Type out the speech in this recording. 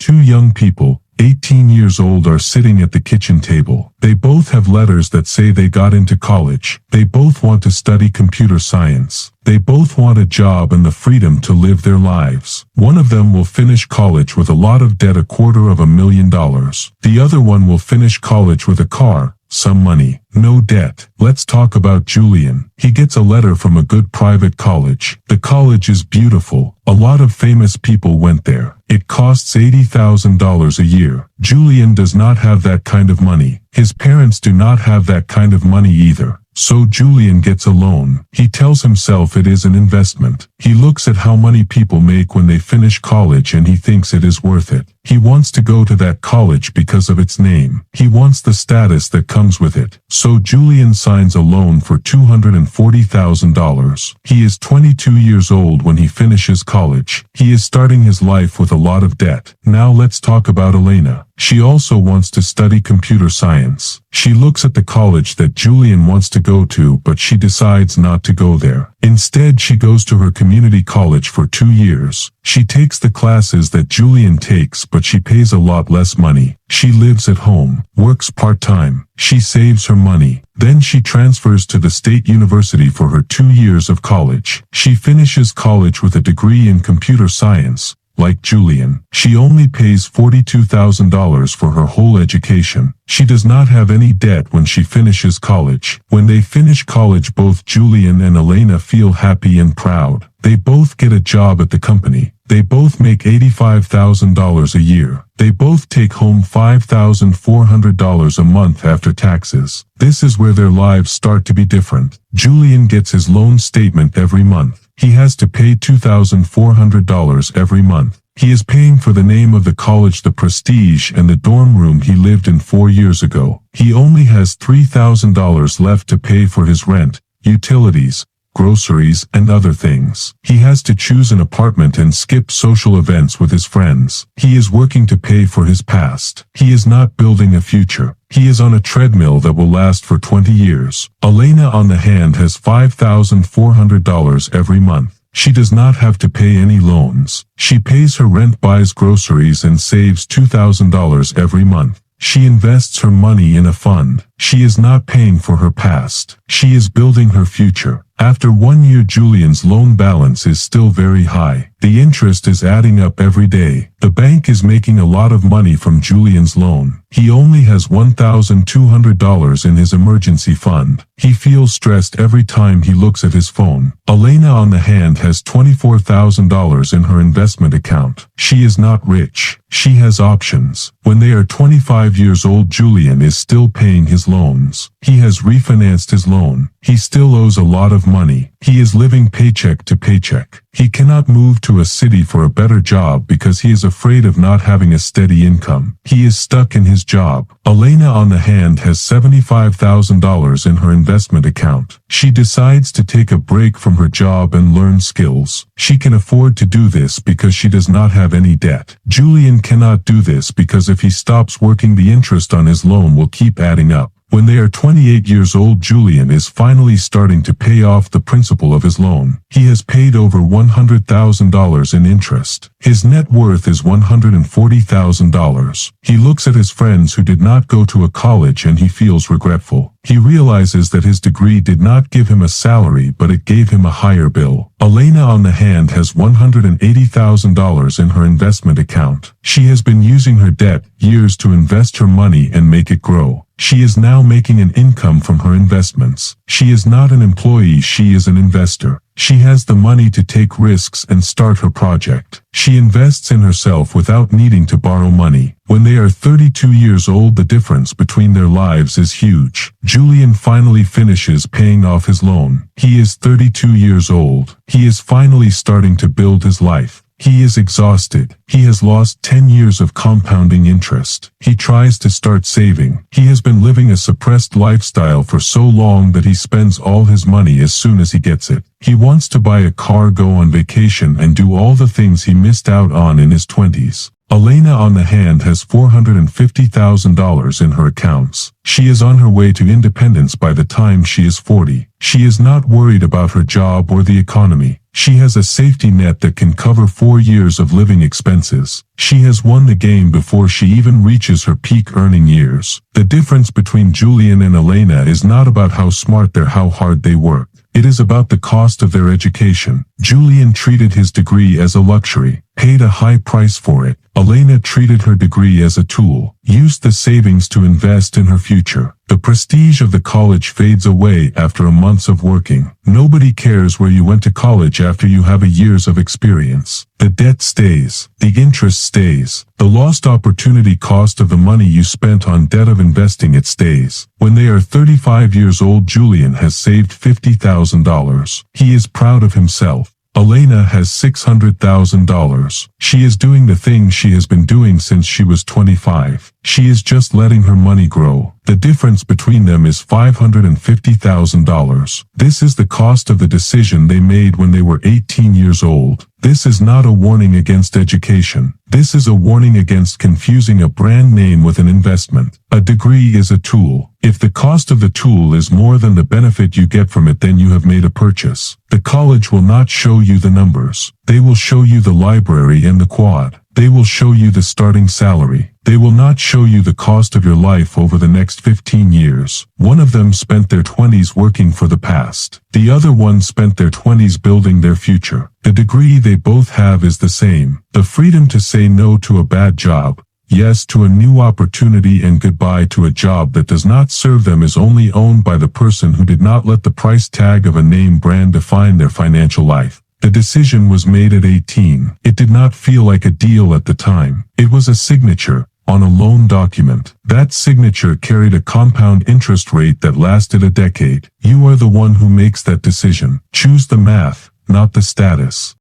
Two young people, 18 years old, are sitting at the kitchen table. They both have letters that say they got into college. They both want to study computer science. They both want a job and the freedom to live their lives. One of them will finish college with a lot of debt, $250,000. The other one will finish college with a car, some money, no debt. Let's talk about Julian. He gets a letter from a good private college. The college is beautiful. A lot of famous people went there. It costs $80,000 a year. Julian does not have that kind of money. His parents do not have that kind of money either. So Julian gets a loan. He tells himself it is an investment. He looks at how many people make when they finish college and he thinks it is worth it. He wants to go to that college because of its name. He wants the status that comes with it. So Julian signs a loan for $240,000. He is 22 years old when he finishes college. He is starting his life with a lot of debt. Now let's talk about Elena. She also wants to study computer science. She looks at the college that Julian wants to go to, but she decides not to go there. Instead, she goes to her community college for 2 years. She takes the classes that Julian takes, but she pays a lot less money. She lives at home, works part-time. She saves her money. Then she transfers to the state university for her 2 years of college. She finishes college with a degree in computer science. Like Julian, she only pays $42,000 for her whole education. She does not have any debt when she finishes college. When they finish college, both Julian and Elena feel happy and proud. They both get a job at the company. They both make $85,000 a year. They both take home $5,400 a month after taxes. This is where their lives start to be different. Julian gets his loan statement every month. He has to pay $2,400 every month. He is paying for the name of the college, the prestige, and the dorm room he lived in 4 years ago. He only has $3,000 left to pay for his rent, utilities, groceries, and other things. He has to choose an apartment and skip social events with his friends. He is working to pay for his past. He is not building a future. He is on a treadmill that will last for 20 years. Elena, on the hand, has $5,400 every month. She does not have to pay any loans. She pays her rent, buys groceries, and saves $2,000 every month. She invests her money in a fund. She is not paying for her past. She is building her future. After 1 year, Julian's loan balance is still very high. The interest is adding up every day. The bank is making a lot of money from Julian's loan. He only has $1,200 in his emergency fund. He feels stressed every time he looks at his phone. Elena, on the hand, has $24,000 in her investment account. She is not rich. She has options. When they are 25 years old, Julian is still paying his loans. He has refinanced his loan. He still owes a lot of money. He is living paycheck to paycheck. He cannot move to a city for a better job because he is afraid of not having a steady income. He is stuck in his job. Elena, on the hand, has $75,000 in her investment account. She decides to take a break from her job and learn skills. She can afford to do this because she does not have any debt. Julian cannot do this because if he stops working, the interest on his loan will keep adding up. When they are 28 years old, Julian is finally starting to pay off the principal of his loan. He has paid over $100,000 in interest. His net worth is $140,000. He looks at his friends who did not go to a college and he feels regretful. He realizes that his degree did not give him a salary, but it gave him a higher bill. Elena, on the hand, has $180,000 in her investment account. She has been using her debt years to invest her money and make it grow. She is now making an income from her investments. She is not an employee, she is an investor. She has the money to take risks and start her project. She invests in herself without needing to borrow money. When they are 32 years old, the difference between their lives is huge. Julian finally finishes paying off his loan. He is 32 years old. He is finally starting to build his life. He is exhausted. He has lost 10 years of compounding interest. He tries to start saving. He has been living a suppressed lifestyle for so long that he spends all his money as soon as he gets it. He wants to buy a car, go on vacation, and do all the things he missed out on in his 20s. Elena, on the hand, has $450,000 in her accounts. She is on her way to independence by the time she is 40. She is not worried about her job or the economy. She has a safety net that can cover 4 years of living expenses. She has won the game before she even reaches her peak earning years. The difference between Julian and Elena is not about how smart they're, how hard they work. It is about the cost of their education. Julian treated his degree as a luxury, paid a high price for it. Elena treated her degree as a tool, used the savings to invest in her future. The prestige of the college fades away after months of working. Nobody cares where you went to college after you have years of experience. The debt stays. The interest stays. The lost opportunity cost of the money you spent on debt of investing, it stays. When they are 35 years old, Julian has saved $50,000. He is proud of himself. Elena has $600,000. She is doing the thing she has been doing since she was 25. She is just letting her money grow. The difference between them is $550,000. This is the cost of the decision they made when they were 18 years old. This is not a warning against education. This is a warning against confusing a brand name with an investment. A degree is a tool. If the cost of the tool is more than the benefit you get from it, then you have made a purchase. The college will not show you the numbers. They will show you the library and the quad. They will show you the starting salary. They will not show you the cost of your life over the next 15 years. One of them spent their 20s working for the past. The other one spent their 20s building their future. The degree they both have is the same. The freedom to say no to a bad job, yes to a new opportunity, and goodbye to a job that does not serve them is only owned by the person who did not let the price tag of a name brand define their financial life. The decision was made at 18. It did not feel like a deal at the time. It was a signature on a loan document. That signature carried a compound interest rate that lasted a decade. You are the one who makes that decision. Choose the math, not the status.